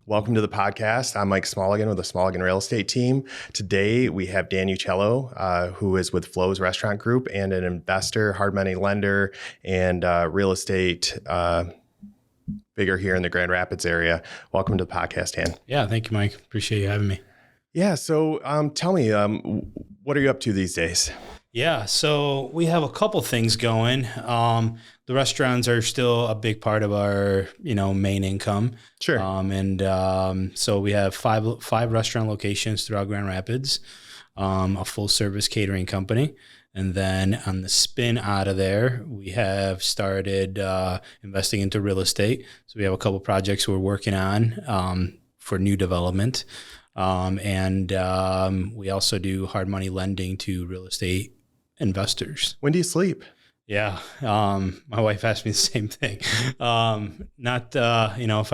Welcome to the podcast. I'm Mike Smolligan with the Smolligan Real Estate Team. Today we have Dan Uccello, who is with Flo's Restaurant Group and an investor, hard money lender, and real estate figure here in the Grand Rapids area. Welcome to the podcast, Dan. Yeah, thank you, Mike. Appreciate you having me. Yeah, so tell me, what are you up to these days? Yeah, so we have a couple things going. The restaurants are still a big part of our, main income. Sure. So we have five restaurant locations throughout Grand Rapids, a full service catering company. And then on the spin out of there, we have started investing into real estate. So we have a couple projects we're working on for new development. We also do hard money lending to real estate investors. When do you sleep? Yeah. My wife asked me the same thing. If I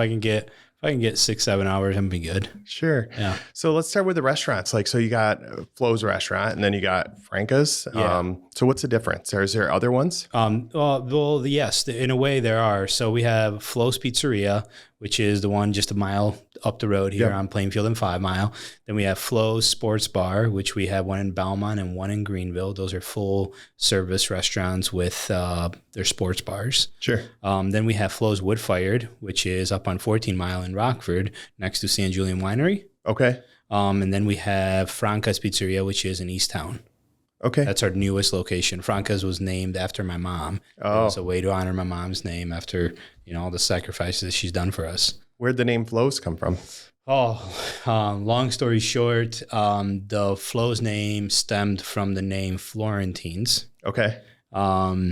can get 6-7 hours, I'm be good. Sure. Yeah. So let's start with the restaurants. So you got Flo's restaurant and then you got Franca's. Yeah. So what's the difference? Or is there other ones? Yes, in a way there are. So we have Flo's Pizzeria, which is the one just a mile up the road here on Plainfield and 5 Mile. Then we have Flo's Sports Bar, which we have one in Belmont and one in Greenville. Those are full service restaurants with their sports bars. Sure. Then we have Flo's Wood Fired, which is up on 14 Mile in Rockford next to San Julian Winery. Okay. And then we have Franca's Pizzeria, which is in East Town. Okay. That's our newest location. Franca's was named after my mom. Oh. It was a way to honor my mom's name after, all the sacrifices she's done for us. Where'd the name Flo's come from? Long story short, the Flo's name stemmed from the name Florentines. Okay. Without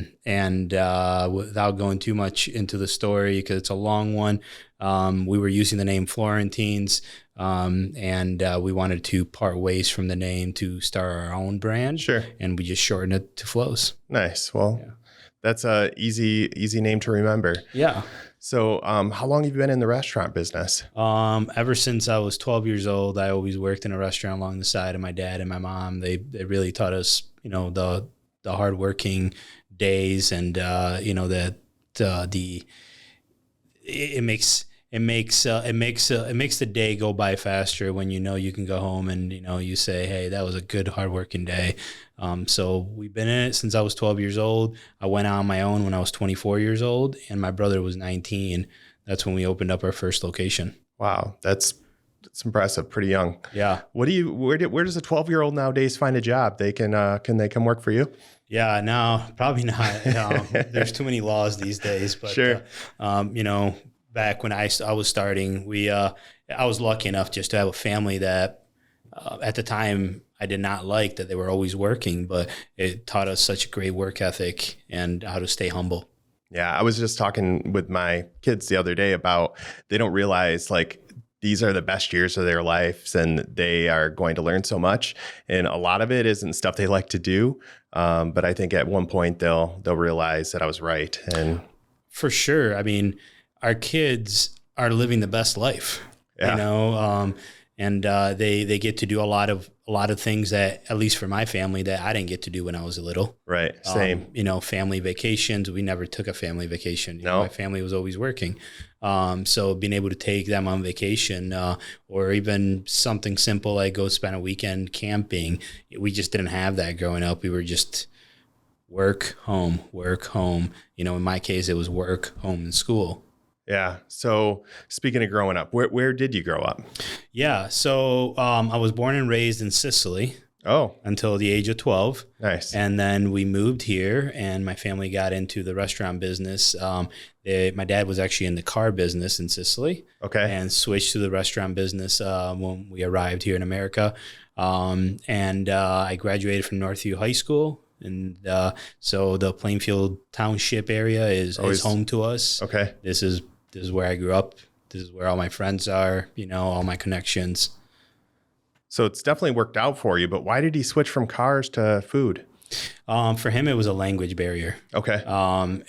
going too much into the story, because it's a long one, we were using the name Florentines, we wanted to part ways from the name to start our own brand. Sure. And we just shortened it to Flo's. Nice. Well, that's a easy name to remember. Yeah. So how long have you been in the restaurant business? Ever since I was 12 years old, I always worked in a restaurant along the side of my dad and my mom. They really taught us, the hardworking days and, it makes the day go by faster when you can go home and you say, hey, that was a good hardworking day. So we've been in it since I was 12 years old. I went out on my own when I was 24 years old, and my brother was 19. That's when we opened up our first location. Wow, that's impressive. Pretty young. Yeah. Where does a 12-year-old nowadays find a job? They can they come work for you? Yeah, no, probably not. There's too many laws these days. But sure. Back when I was starting, I was lucky enough just to have a family that at the time I did not like that they were always working, but it taught us such a great work ethic and how to stay humble. Yeah, I was just talking with my kids the other day about they don't realize these are the best years of their lives and they are going to learn so much. And a lot of it isn't stuff they like to do. But I think at one point they'll realize that I was right. And for sure. I mean, our kids are living the best life, they get to do a lot of things that, at least for my family, that I didn't get to do when I was little. Right. Same. Family vacations. We never took a family vacation. No. My family was always working. So being able to take them on vacation, or even something simple like go spend a weekend camping, we just didn't have that growing up. We were just work, home. In my case, it was work, home, and school. Yeah. So speaking of growing up, where did you grow up? Yeah. So I was born and raised in Sicily. Oh. Until the age of 12. Nice. And then we moved here and my family got into the restaurant business. My dad was actually in the car business in Sicily. Okay. And switched to the restaurant business when we arrived here in America. I graduated from Northview High School. And so the Plainfield Township area is home to us. Okay. This is where I grew up. This is where all my friends are, all my connections. So it's definitely worked out for you, but why did he switch from cars to food? For him, it was a language barrier. Okay.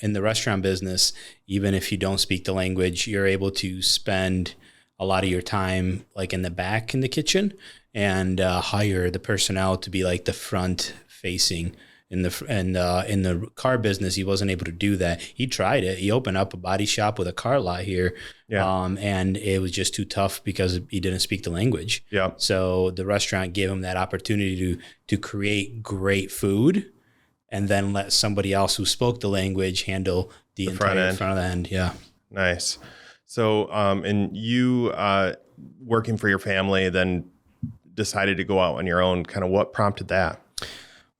In the restaurant business, even if you don't speak the language, you're able to spend a lot of your time like in the back in the kitchen and hire the personnel to be like the front facing in the car business, he wasn't able to do that. He tried it. He opened up a body shop with a car lot here. Yeah. And it was just too tough because he didn't speak the language. Yeah. So the restaurant gave him that opportunity to create great food and then let somebody else who spoke the language handle the entire front end. Yeah. Nice. So, and you, working for your family, then decided to go out on your own. Kind of what prompted that?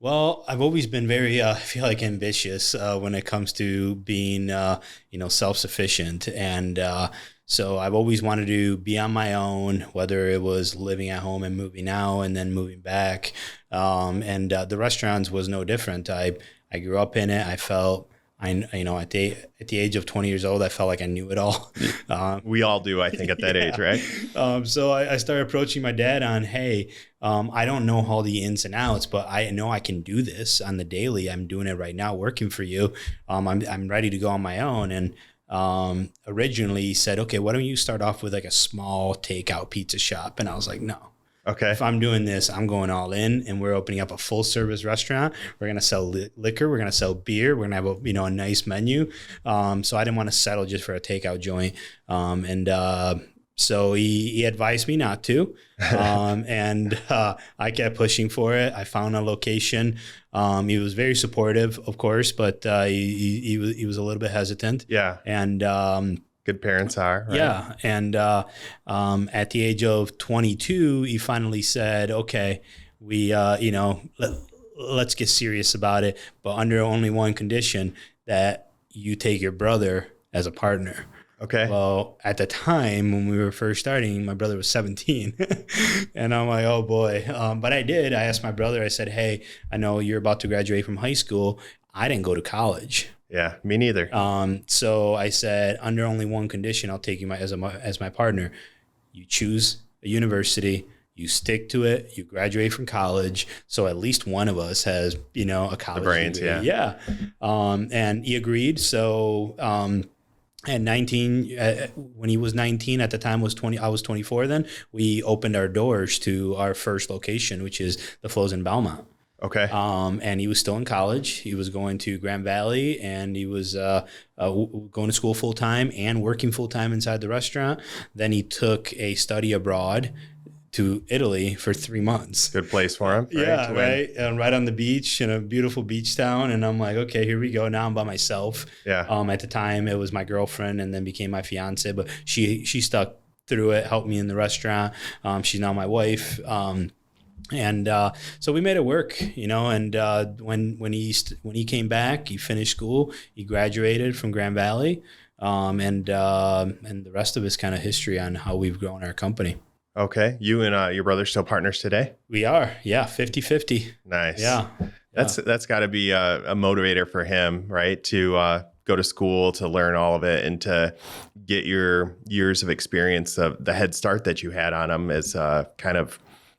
Well, I've always been very, I feel like ambitious when it comes to being, self-sufficient. And so I've always wanted to be on my own, whether it was living at home and moving out and then moving back. And the restaurants was no different. I grew up in it. I felt, at the age of 20 years old, I felt like I knew it all. We all do, I think, at that age, right? So I started approaching my dad on, hey, I don't know all the ins and outs, but I know I can do this on the daily. I'm doing it right now, working for you. I'm ready to go on my own. And originally he said, okay, why don't you start off with like a small takeout pizza shop? And I was like, no. Okay. If I'm doing this, I'm going all in, and we're opening up a full service restaurant. We're going to sell liquor. We're going to sell beer. We're going to have a nice menu. So I didn't want to settle just for a takeout joint. So he advised me not to. And I kept pushing for it. I found a location. He was very supportive, of course, but he was a little bit hesitant. Yeah. And good parents are, right? yeah. And at the age of 22, he finally said, okay, let's get serious about it, but under only one condition, that you take your brother as a partner. Okay. Well, at the time when we were first starting, my brother was 17 and I'm like, oh boy. But I did. I asked my brother, I said, hey, I know you're about to graduate from high school. I didn't go to college. Yeah, me neither. So I said, under only one condition, I'll take you as my partner. You choose a university, you stick to it, you graduate from college. So at least one of us has, a college the brains, degree. Yeah. And he agreed. So, at 19, when he was 19, at the time was 20, I was 24 then, we opened our doors to our first location, which is the Flows in Belmont. Okay. And he was still in college. He was going to Grand Valley, and he was going to school full time and working full time inside the restaurant. Then he took a study abroad to Italy for 3 months. Good place for him. Right? Yeah, right. And right on the beach in a beautiful beach town. And I'm like, okay, here we go. Now I'm by myself. Yeah. At the time, it was my girlfriend and then became my fiance. But she stuck through it, helped me in the restaurant. She's now my wife. And so we made it work, and when he came back, he finished school, he graduated from Grand Valley, and the rest of it's kind of history on how we've grown our company. Okay. You and your brother still partners today? We are. Yeah. 50-50. Nice. Yeah. That's got to be a motivator for him, right? To go to school, to learn all of it, and to get your years of experience, of the head start that you had on him, as kind of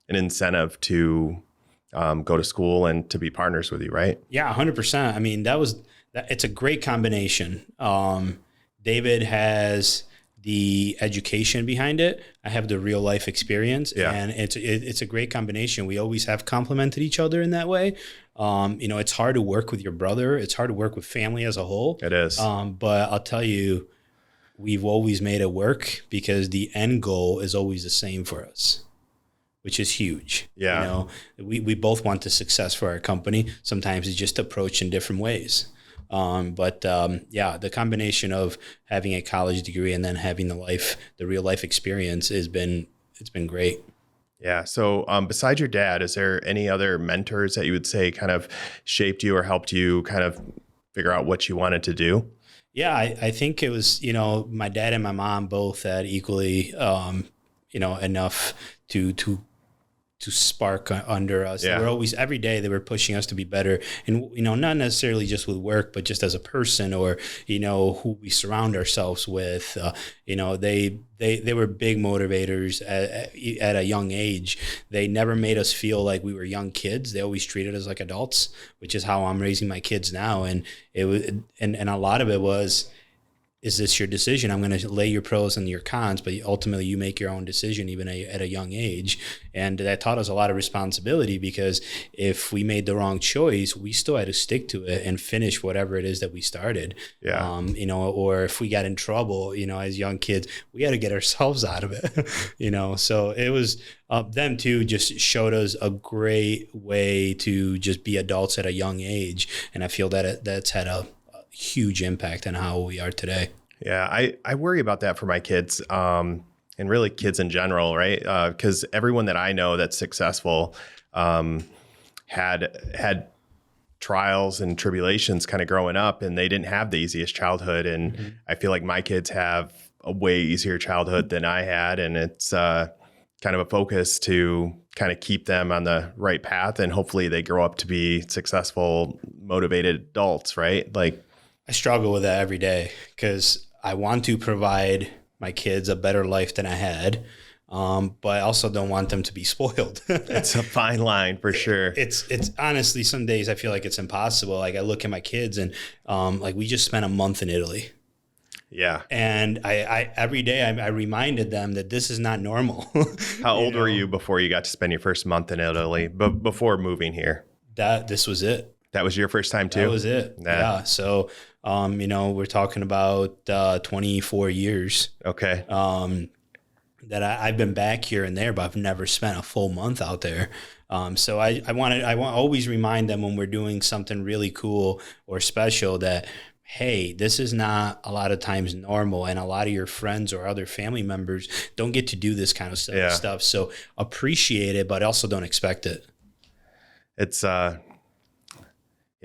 an incentive to go to school and to be partners with you, right? Yeah, 100%. I mean, it's a great combination. David has the education behind it. I have the real life experience, and it's a great combination. We always have complemented each other in that way. It's hard to work with your brother. It's hard to work with family as a whole. It is. But I'll tell you, we've always made it work because the end goal is always the same for us, which is huge. Yeah. We both want the success for our company. Sometimes it's just approached in different ways. The combination of having a college degree and then having the real life experience it's been great. Yeah. So besides your dad, is there any other mentors that you would say kind of shaped you or helped you kind of figure out what you wanted to do? Yeah, I think it was, my dad and my mom both had equally, enough to spark under us. Yeah. They were always, every day they were pushing us to be better, and not necessarily just with work, but just as a person, or who we surround ourselves with. They were big motivators at a young age. They never made us feel like we were young kids. They always treated us like adults, which is how I'm raising my kids now. And it was, and a lot of it was, is this your decision? I'm going to lay your pros and your cons, but ultimately you make your own decision even at a young age. And that taught us a lot of responsibility, because if we made the wrong choice, we still had to stick to it and finish whatever it is that we started. Yeah. You know, or if we got in trouble, you know, as young kids, we had to get ourselves out of it, you know? So it was, them too just showed us a great way to just be adults at a young age. And I feel that that's had a huge impact on how we are today. Yeah, I worry about that for my kids, and really kids in general, right? Because everyone that I know that's successful had trials and tribulations kind of growing up, and they didn't have the easiest childhood. And I feel like my kids have a way easier childhood than I had, and it's kind of a focus to kind of keep them on the right path, and hopefully they grow up to be successful, motivated adults, right? Like, I struggle with that every day, because I want to provide my kids a better life than I had, but I also don't want them to be spoiled. it's a fine line for sure. It's honestly, some days I feel like it's impossible. Like I look at my kids and like we just spent a month in Italy. Yeah. And I every day I reminded them that this is not normal. How old were you before you got to spend your first month in Italy, but before moving here? This was it. That was your first time too? That was it. Yeah. So, you know, we're talking about 24 years. Okay. That I've been back here and there, but I've never spent a full month out there. So I want to always remind them when we're doing something really cool or special that, hey, this is not a lot of times normal, and a lot of your friends or other family members don't get to do this kind of stuff. So appreciate it, but also don't expect it. It's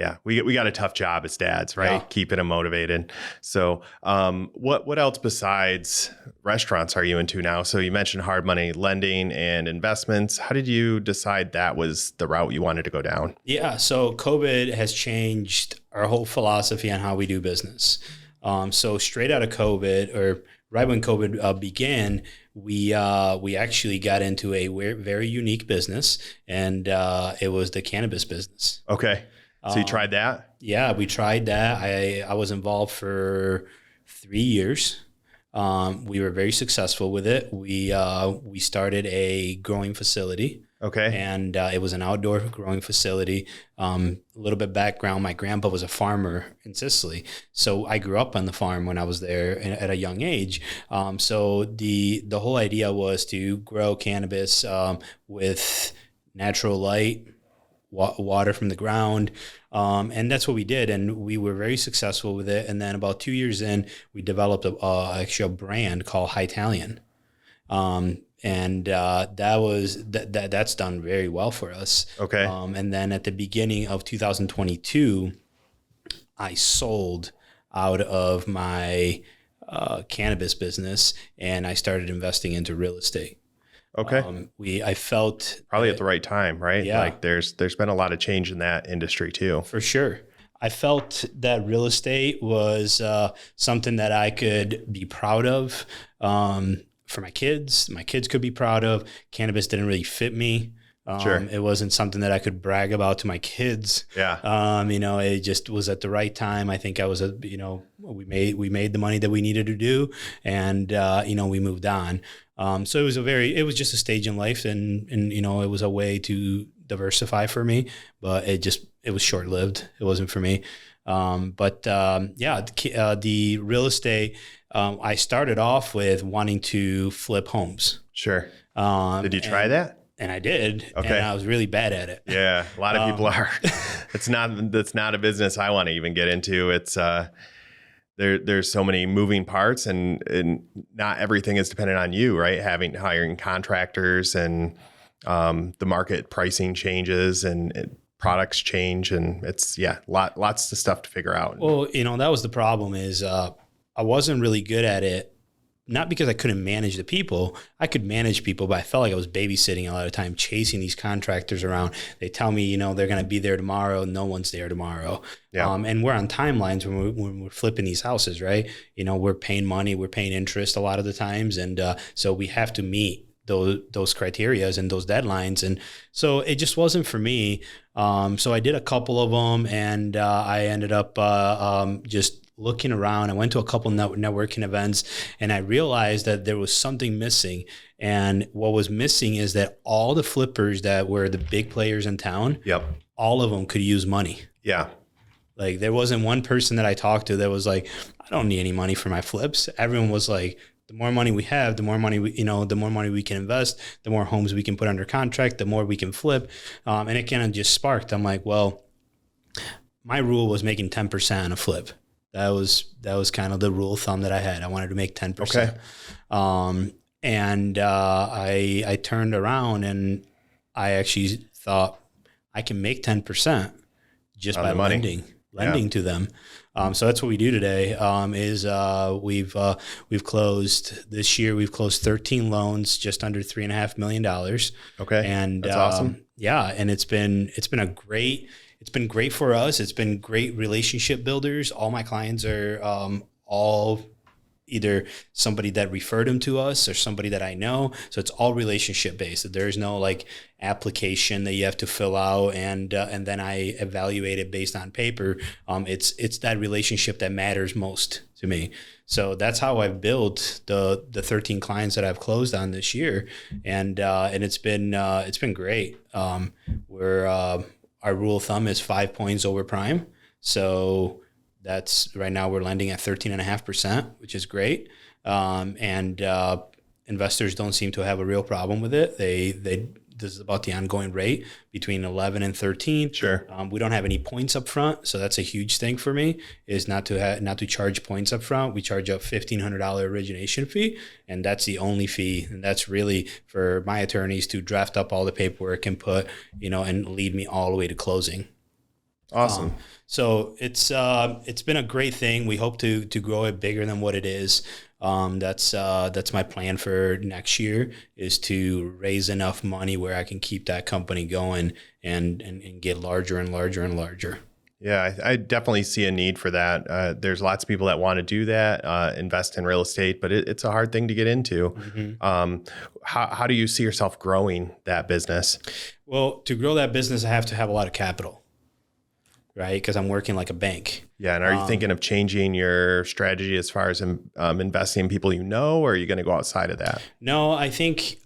yeah, we got a tough job as dads, right? Yeah. Keeping them motivated. So what else besides restaurants are you into now? So you mentioned hard money lending and investments. How did you decide that was the route you wanted to go down? Yeah, so COVID has changed our whole philosophy on how we do business. So straight out of COVID, or right when COVID began, we actually got into a very unique business, and it was the cannabis business. Okay. So you tried that? Yeah, we tried that. I was involved for 3 years. We were very successful with it. We started a growing facility. Okay. And it was an outdoor growing facility. A little bit background, my grandpa was a farmer in Sicily. So I grew up on the farm when I was there at a young age. So the whole idea was to grow cannabis with natural light, water from the ground. And that's what we did. And we were very successful with it. And then about 2 years in, we developed actually a brand called Italian. And that's done very well for us. Okay. And then at the beginning of 2022, I sold out of my cannabis business, and I started investing into real estate. Okay. I felt probably at the right time, right? Yeah. Like there's been a lot of change in that industry too. For sure. I felt that real estate was something that I could be proud of for my kids. My kids could be proud of. Cannabis didn't really fit me. Sure. It wasn't something that I could brag about to my kids. Yeah. You know, it just was at the right time. I think I was, we made the money that we needed to do, and, we moved on. So it was just a stage in life, and, it was a way to diversify for me, but it was short lived. It wasn't for me. The real estate, I started off with wanting to flip homes. Sure. Did you try that? And I did. Okay. And I was really bad at it. Yeah. A lot of people are. That's not a business I want to even get into. It's, there's so many moving parts, and not everything is dependent on you, right? Hiring contractors, and the market pricing changes, and products change, and it's lots of stuff to figure out. Well, that was the problem is I wasn't really good at it. Not because I couldn't manage the people. I could manage people, but I felt like I was babysitting a lot of time, chasing these contractors around. They tell me, they're going to be there tomorrow. No one's there tomorrow. Yeah. And we're on timelines when we're flipping these houses, right? We're paying money, we're paying interest a lot of the times. And so we have to meet those criterias and those deadlines. And so it just wasn't for me. So I did a couple of them, and I ended up just looking around. I went to a couple networking events, and I realized that there was something missing. And what was missing is that all the flippers that were the big players in town, Yep. all of them could use money. Yeah. Like there wasn't one person that I talked to that was like, I don't need any money for my flips. Everyone was like, the more money we have, the more money the more money we can invest, the more homes we can put under contract, the more we can flip. And it kind of just sparked. I'm like, well, my rule was making 10% on a flip. That was kind of the rule of thumb that I had. I wanted to make 10%. Okay. I turned around and I actually thought I can make 10% just by lending to them. So that's what we do today. We've closed this year. We've closed 13 loans, just under $3.5 million. Okay, and that's awesome. Yeah, and it's been great for us. It's been great relationship builders. All my clients are all either somebody that referred them to us or somebody that I know. So it's all relationship based. There's no like application that you have to fill out and then I evaluate it based on paper. It's that relationship that matters most to me. So that's how I've built the 13 clients that I've closed on this year. And it's been great. Our rule of thumb is 5 points over prime. So that's right now we're lending at 13.5%, which is great. Investors don't seem to have a real problem with it. This is about the ongoing rate between 11 and 13. Sure. We don't have any points up front. So that's a huge thing for me is not to charge points up front. We charge a $1,500 origination fee, and that's the only fee. And that's really for my attorneys to draft up all the paperwork and put, and lead me all the way to closing. Awesome. So it's been a great thing. We hope to grow it bigger than what it is. That's my plan for next year is to raise enough money where I can keep that company going and get larger and larger and larger. Yeah, I definitely see a need for that. There's lots of people that want to do that, invest in real estate, but it's a hard thing to get into. Mm-hmm. How do you see yourself growing that business? Well, to grow that business, I have to have a lot of capital. Right, because I'm working like a bank. Yeah, and are you thinking of changing your strategy as far as investing in people or are you going to go outside of that? No, I think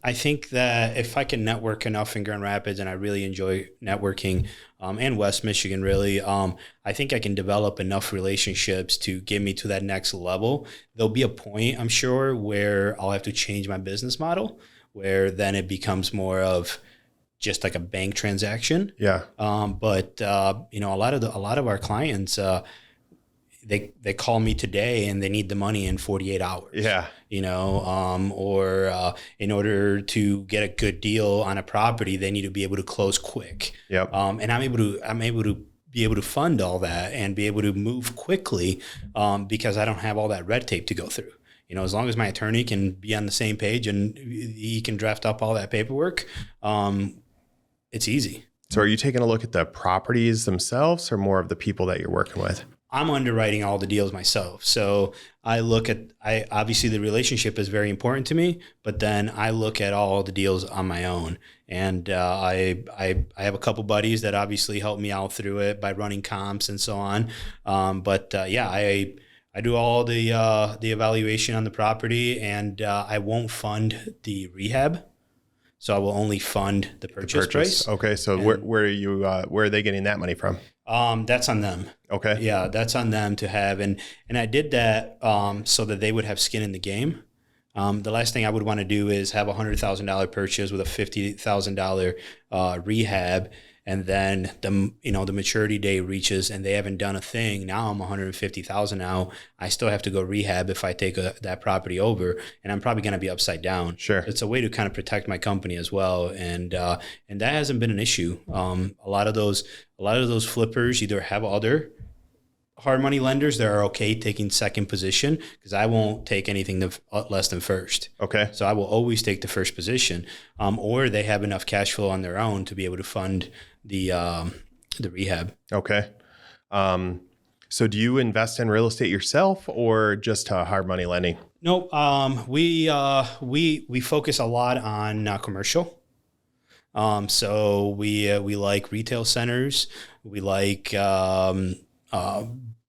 that if I can network enough in Grand Rapids, and I really enjoy networking, and West Michigan really, I think I can develop enough relationships to get me to that next level. There'll be a point, I'm sure, where I'll have to change my business model, where then it becomes more of just like a bank transaction. Yeah. But a lot of our clients, they call me today and they need the money in 48 hours. Yeah. Or in order to get a good deal on a property, they need to be able to close quick. Yep. And I'm able to be able to fund all that and be able to move quickly, because I don't have all that red tape to go through. As long as my attorney can be on the same page and he can draft up all that paperwork, it's easy. So are you taking a look at the properties themselves or more of the people that you're working with? I'm underwriting all the deals myself. So obviously the relationship is very important to me, but then I look at all the deals on my own. And I have a couple buddies that obviously help me out through it by running comps and so on. I do all the evaluation on the property, and I won't fund the rehab. So I will only fund the purchase price. Okay. So where are they getting that money from? That's on them. Okay. Yeah, that's on them to have. And I did that so that they would have skin in the game. The last thing I would want to do is have a $100,000 purchase with a $50,000 rehab. And then the maturity day reaches and they haven't done a thing. Now I'm $150,000 now. I still have to go rehab if I take that property over, and I'm probably going to be upside down. Sure. It's a way to kind of protect my company as well. And that hasn't been an issue. A lot of those flippers either have other hard money lenders that are okay taking second position, because I won't take anything less than first. Okay. So I will always take the first position, or they have enough cash flow on their own to be able to fund the rehab. Okay. So do you invest in real estate yourself or just hard money lending? Nope. We focus a lot on commercial. So we like retail centers. We like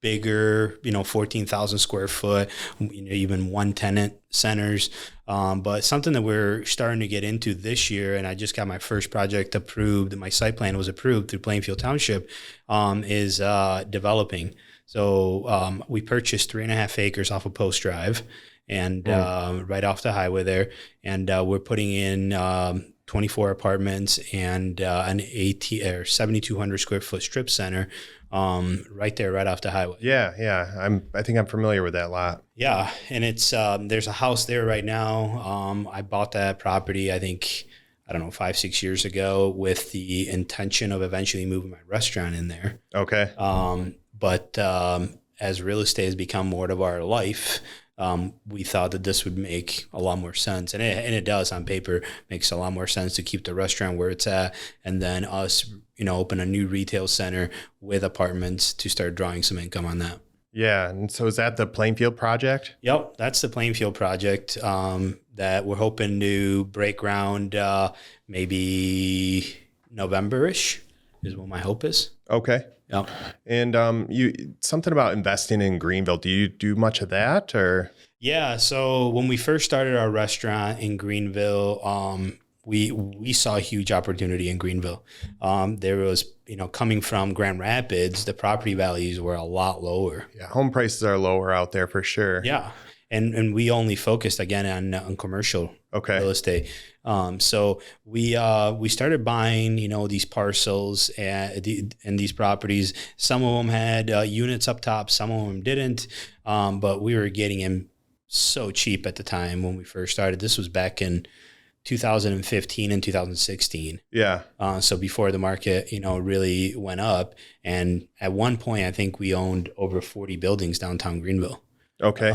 bigger, 14,000 square foot, even one tenant centers. But something that we're starting to get into this year, and I just got my first project approved, my site plan was approved through Plainfield Township, is developing. So we purchased 3.5 acres off of Post Drive and right off the highway there. And we're putting in 24 apartments and an 7,200 square foot strip center right there, right off the highway. Yeah. I think I'm familiar with that lot. Yeah. And it's, there's a house there right now. I bought that property, I think, 5-6 years ago with the intention of eventually moving my restaurant in there. Okay. But as real estate has become more of our life, we thought that this would make a lot more sense. And it does on paper, makes a lot more sense to keep the restaurant where it's at. And then us, open a new retail center with apartments to start drawing some income on that. Yeah. And so is that the Plainfield project? Yep. That's the Plainfield project that we're hoping to break ground maybe November-ish is what my hope is. Okay. Yep. And you something about investing in Greenville. Do you do much of that or? Yeah. So when we first started our restaurant in Greenville, we saw a huge opportunity in Greenville. There was, coming from Grand Rapids, the property values were a lot lower. Yeah, home prices are lower out there for sure. Yeah. And we only focused again on commercial real estate. So we started buying, these parcels and these properties. Some of them had units up top, some of them didn't. But we were getting in so cheap at the time when we first started. This was back in 2015 and 2016. Yeah. So before the market, really went up. And at one point, I think we owned over 40 buildings downtown Greenville. Okay.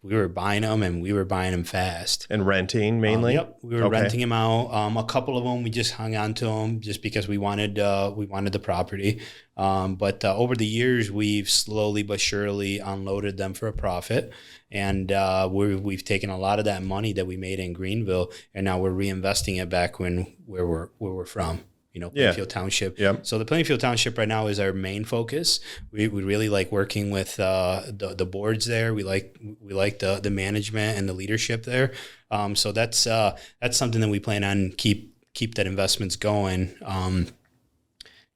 We were buying them and we were buying them fast. And renting mainly? Yep. We were renting them out. A couple of them, we just hung on to them just because we wanted the property. But over the years, we've slowly but surely unloaded them for a profit. And we've taken a lot of that money that we made in Greenville, and now we're reinvesting it back where we're from. Plainfield Township. Yep. So the Plainfield Township right now is our main focus. We really like working with the boards there. We like the management and the leadership there. So that's something that we plan on keep that investments going.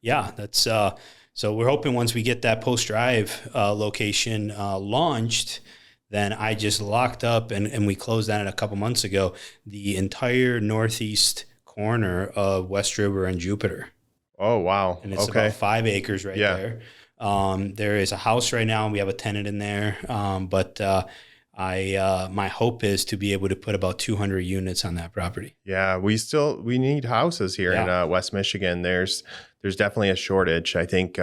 So we're hoping once we get that Post Drive location launched, then I just locked up and we closed that a couple months ago, the entire northeast corner of West River and Jupiter. Oh, wow. And it's about 5 acres there. There is a house right now and we have a tenant in there. But my hope is to be able to put about 200 units on that property. Yeah, we need houses here in West Michigan. There's definitely a shortage. I think,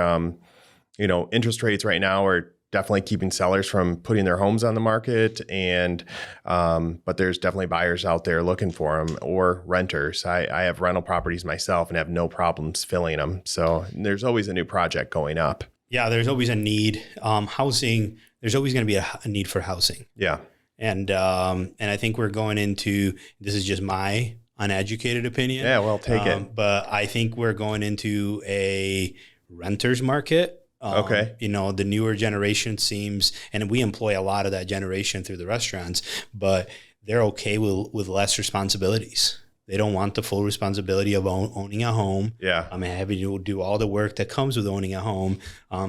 interest rates right now are definitely keeping sellers from putting their homes on the market, and but there's definitely buyers out there looking for them, or renters. I have rental properties myself and have no problems filling them. So there's always a new project going up. Yeah, there's always a need. Housing, there's always going to be a need for housing. Yeah, and I think we're going into, this is just my uneducated opinion. Yeah, well, take it. But I think we're going into a renter's market. The newer generation seems, and we employ a lot of that generation through the restaurants, but they're okay with less responsibilities. They don't want the full responsibility of owning a home. Yeah. Having to do all the work that comes with owning a home.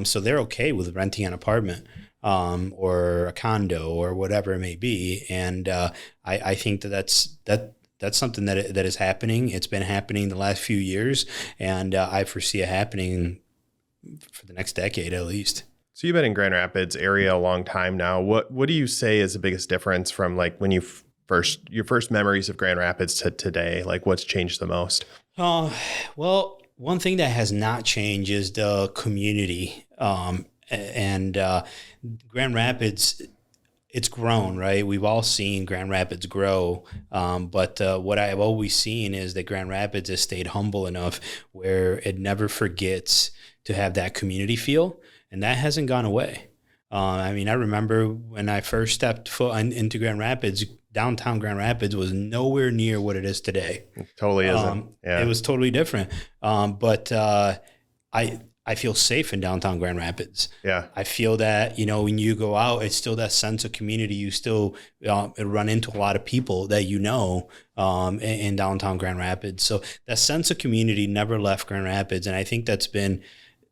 So they're okay with renting an apartment or a condo or whatever it may be. And I think that's something that is happening. It's been happening the last few years, and I foresee it happening for the next decade at least. So you've been in Grand Rapids area a long time now. What do you say is the biggest difference from like when your first memories of Grand Rapids to today? Like what's changed the most? Well, one thing that has not changed is the community. And Grand Rapids, it's grown, right? We've all seen Grand Rapids grow. But what I've always seen is that Grand Rapids has stayed humble enough where it never forgets to have that community feel, and that hasn't gone away. I remember when I first stepped foot into Grand Rapids, downtown Grand Rapids was nowhere near what it is today. It totally isn't. It was totally different. But I I feel safe in downtown Grand Rapids. Yeah. I feel that, when you go out, it's still that sense of community. You still run into a lot of people that in downtown Grand Rapids. So that sense of community never left Grand Rapids. And I think that's been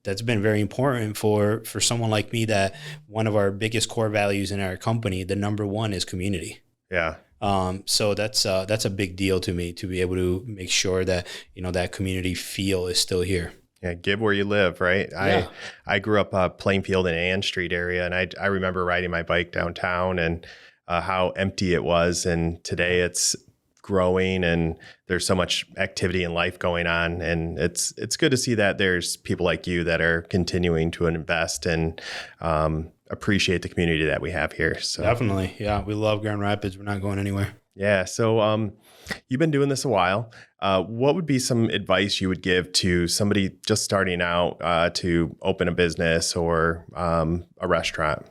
very important for someone like me, that one of our biggest core values in our company, the number one, is community. Yeah. So that's a big deal to me, to be able to make sure that, that community feel is still here. Yeah, give where you live, right? Yeah. I grew up Plainfield and Ann Street area, and I remember riding my bike downtown and how empty it was. And today it's growing, and there's so much activity and life going on. And it's good to see that there's people like you that are continuing to invest and appreciate the community that we have here. So definitely, yeah, we love Grand Rapids. We're not going anywhere. Yeah. So you've been doing this a while. What would be some advice you would give to somebody just starting out to open a business or a restaurant?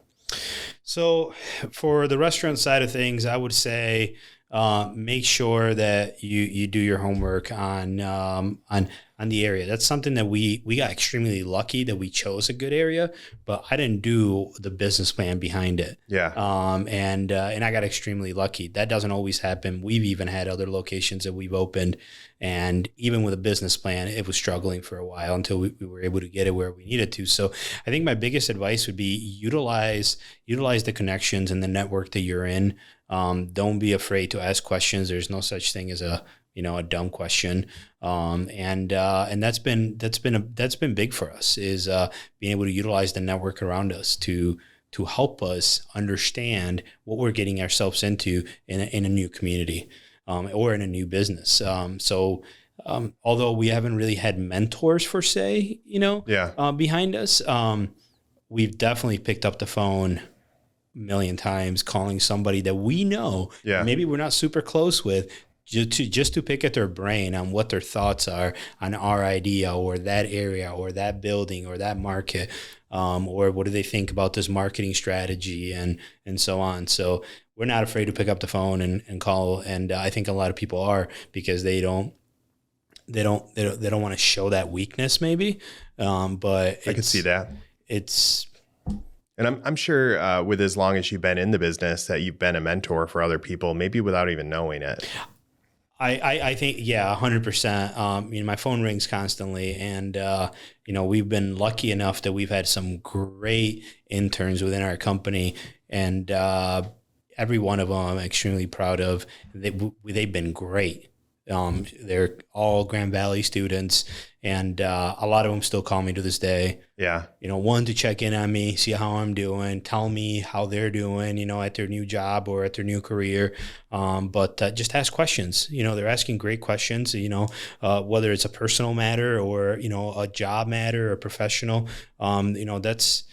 So for the restaurant side of things, I would say make sure that you do your homework on the area. That's something that we got extremely lucky that we chose a good area, but I didn't do the business plan behind it. Yeah. And I got extremely lucky. That doesn't always happen. We've even had other locations that we've opened, and even with a business plan, it was struggling for a while until we were able to get it where we needed to. So I think my biggest advice would be utilize the connections and the network that you're in. Don't be afraid to ask questions. There's no such thing as a dumb question. And that's been big for us, is being able to utilize the network around us to help us understand what we're getting ourselves into in a new community, or in a new business. So although we haven't really had mentors per se, behind us, we've definitely picked up the phone a million times, calling somebody that we know, maybe we're not super close with, just to pick at their brain on what their thoughts are on our idea or that area or that building or that market, or what do they think about this marketing strategy and so on. So we're not afraid to pick up the phone and call, and I think a lot of people are, because they don't want to show that weakness maybe, but I can see that. And I'm sure with as long as you've been in the business that you've been a mentor for other people, maybe without even knowing it. I think, 100%. My phone rings constantly, and we've been lucky enough that we've had some great interns within our company, and every one of them I'm extremely proud of. They've been great. They're all Grand Valley students, and a lot of them still call me to this day. Yeah. One, to check in on me, see how I'm doing, tell me how they're doing, at their new job or at their new career. But just ask questions. They're asking great questions, whether it's a personal matter or, a job matter or professional. That's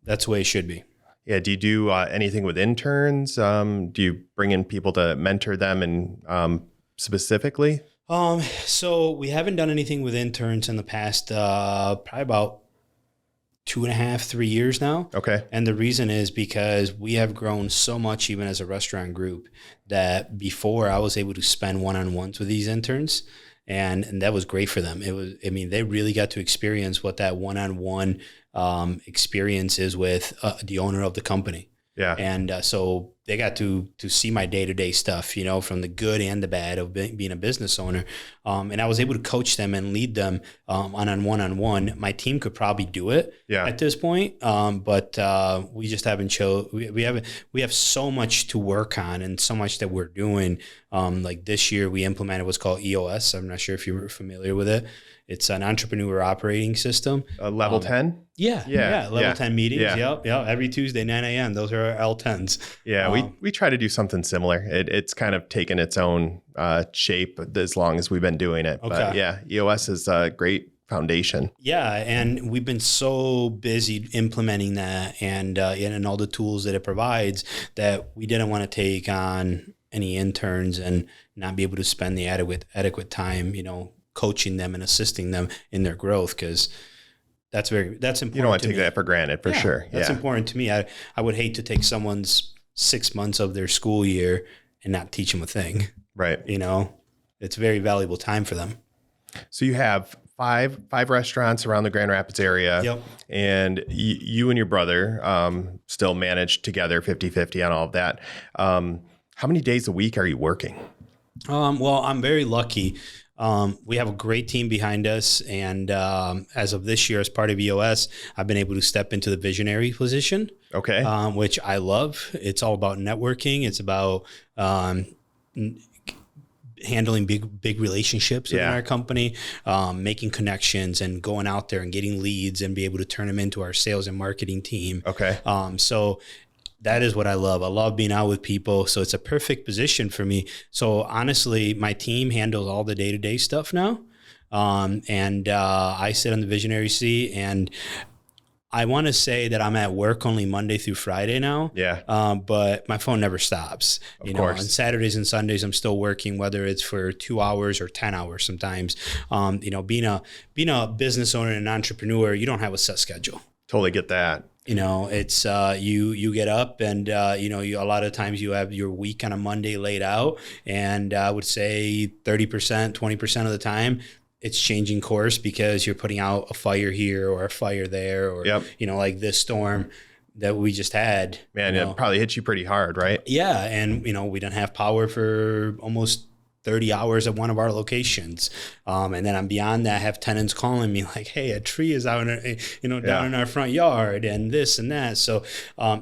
the way it should be. Yeah. Do you do anything with interns? Do you bring in people to mentor them and specifically? So we haven't done anything with interns in the past, probably about 2.5, 3 years now. Okay. And the reason is because we have grown so much, even as a restaurant group, that before I was able to spend one-on-ones with these interns, and that was great for them. They really got to experience what that one-on-one experience is with the owner of the company. Yeah. And so they got to see my day-to-day stuff, from the good and the bad of being a business owner. And I was able to coach them and lead them on one-on-one. My team could probably do it at this point. But we just haven't we have so much to work on and so much that we're doing. Like this year we implemented what's called EOS. I'm not sure if you're familiar with it. It's an entrepreneur operating system. Level 10? Yeah. Level 10 meetings. Yeah. Yep. Every Tuesday, 9 a.m. Those are our L10s. Yeah. We try to do something similar. It's kind of taken its own shape as long as we've been doing it. Okay. But yeah, EOS is a great foundation. Yeah. And we've been so busy implementing that and all the tools that it provides that we didn't want to take on any interns and not be able to spend the adequate time, coaching them and assisting them in their growth, because that's important. You don't want to take that for granted, for sure. That's important to me. I would hate to take someone's 6 months of their school year and not teach them a thing. Right. It's very valuable time for them. So you have five restaurants around the Grand Rapids area. Yep. And you and your brother still manage together 50-50 on all of that. How many days a week are you working? Well, I'm very lucky. We have a great team behind us. And as of this year, as part of EOS, I've been able to step into the visionary position. Okay. Which I love. It's all about networking. It's about handling big relationships within our company, making connections and going out there and getting leads and be able to turn them into our sales and marketing team. Okay. So that is what I love. I love being out with people. So it's a perfect position for me. So honestly, my team handles all the day-to-day stuff now. And I sit on the visionary seat, and I want to say that I'm at work only Monday through Friday now. Yeah. But my phone never stops. Of course. On Saturdays and Sundays, I'm still working, whether it's for 2 hours or 10 hours sometimes. Being a business owner and an entrepreneur, you don't have a set schedule. Totally get that. It's you get up and a lot of times you have your week on a Monday laid out, and I would say 30%, 20% of the time it's changing course because you're putting out a fire here or a fire there, or like this storm that we just had. Man, it probably hit you pretty hard, right? Yeah, and we didn't have power for almost 30 hours at one of our locations. And then I'm beyond that, I have tenants calling me like, hey, a tree is out down in our front yard and this and that. So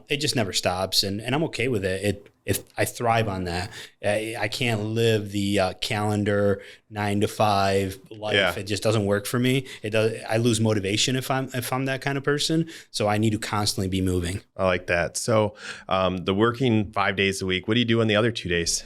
it just never stops. And I'm okay with it. I thrive on that. I can't live the calendar 9 to 5 life. Yeah. It just doesn't work for me. I lose motivation if I'm that kind of person. So I need to constantly be moving. I like that. So the working 5 days a week, what do you do on the other 2 days?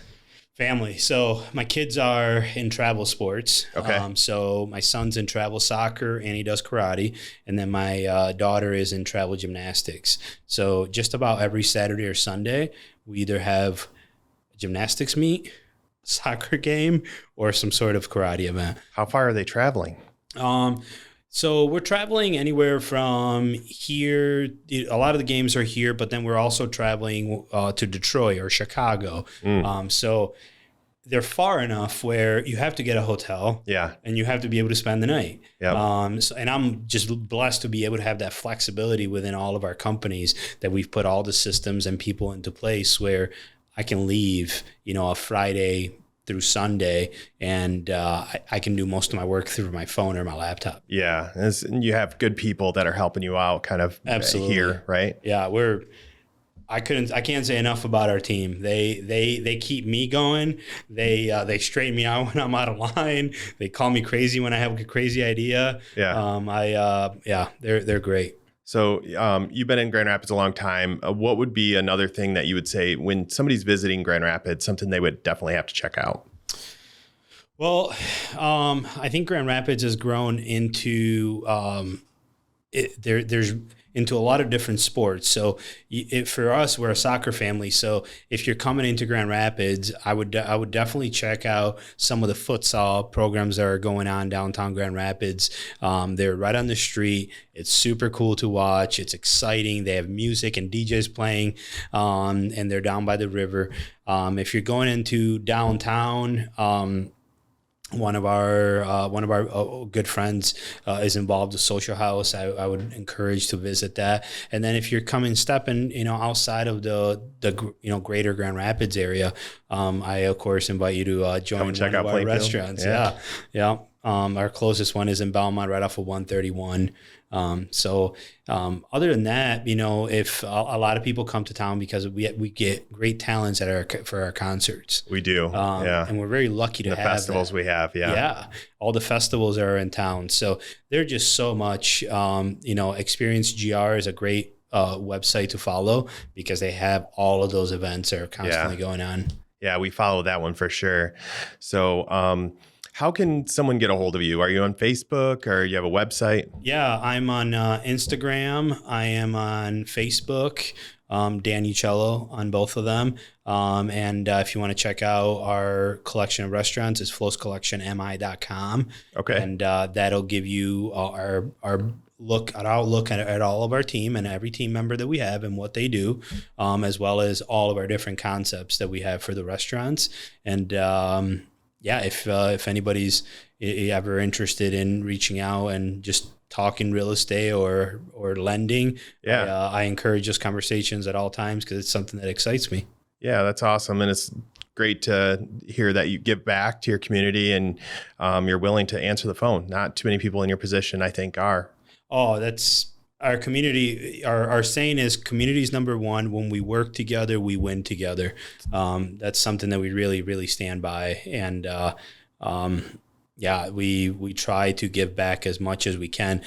Family. So my kids are in travel sports. Okay. So my son's in travel soccer and he does karate. And then my daughter is in travel gymnastics. So just about every Saturday or Sunday, we either have a gymnastics meet, a soccer game, or some sort of karate event. How far are they traveling? So we're traveling anywhere from here. A lot of the games are here, but then we're also traveling to Detroit or Chicago. So they're far enough where you have to get a hotel. Yeah. And you have to be able to spend the night. Yep. And I'm just blessed to be able to have that flexibility within all of our companies, that we've put all the systems and people into place where I can leave, a Friday through Sunday, and I can do most of my work through my phone or my laptop. Yeah, and you have good people that are helping you out, kind of. Absolutely. Here, right? Yeah, I can't say enough about our team. They keep me going. They straighten me out when I'm out of line. They call me crazy when I have a crazy idea. Yeah. They're great. So you've been in Grand Rapids a long time. What would be another thing that you would say when somebody's visiting Grand Rapids, something they would definitely have to check out? Well, I think Grand Rapids has grown into there's into a lot of different sports. So for us, we're a soccer family. So if you're coming into Grand Rapids, I would definitely check out some of the futsal programs that are going on downtown Grand Rapids. They're right on the street. It's super cool to watch. It's exciting. They have music and DJs playing, and they're down by the river. If you're going into downtown, one of our good friends is involved with Social House. I would encourage to visit that. And then if you're stepping outside of the greater Grand Rapids area, I of course invite you to join one of our restaurants. Yeah. Our closest one is in Belmont, right off of 131. Other than that, if a lot of people come to town because we get great talents for our concerts. We do. And we're very lucky to have the festivals we have. Yeah. All the festivals are in town. So they're just so much, Experience GR is a great website to follow because they have all of those events that are constantly going on. Yeah. We follow that one for sure. So, how can someone get a hold of you? Are you on Facebook or you have a website? Yeah, I'm on Instagram. I am on Facebook, Dan Uccello on both of them. And if you want to check out our collection of restaurants, it's flowscollectionmi.com. Okay. And that'll give you our look at all of our team and every team member that we have and what they do, as well as all of our different concepts that we have for the restaurants. And yeah, if anybody's ever interested in reaching out and just talking real estate or lending, Yeah. I encourage those conversations at all times because it's something that excites me. Yeah, that's awesome. And it's great to hear that you give back to your community and you're willing to answer the phone. Not too many people in your position, I think, are. Oh, that's our community. Our saying is community's number one. When we work together, we win together. That's something that we really, really stand by. And yeah, we try to give back as much as we can.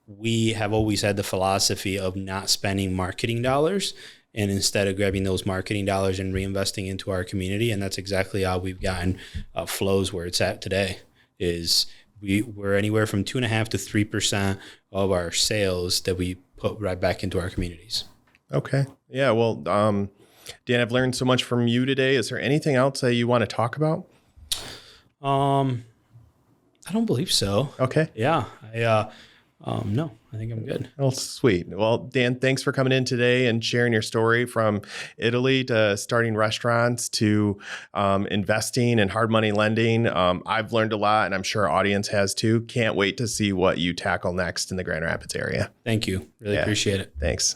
We have always had the philosophy of not spending marketing dollars, and instead of grabbing those marketing dollars and reinvesting into our community. And that's exactly how we've gotten Flows where it's at today. Is we're anywhere from 2.5% to 3% of our sales that we put right back into our communities. Okay. Yeah. Well, Dan, I've learned so much from you today. Is there anything else that you want to talk about? I don't believe so. Okay. Yeah. No, I think I'm good. Well, sweet. Well, Dan, thanks for coming in today and sharing your story from Italy to starting restaurants to investing and hard money lending. I've learned a lot, and I'm sure our audience has too. Can't wait to see what you tackle next in the Grand Rapids area. Thank you. Really appreciate it. Thanks.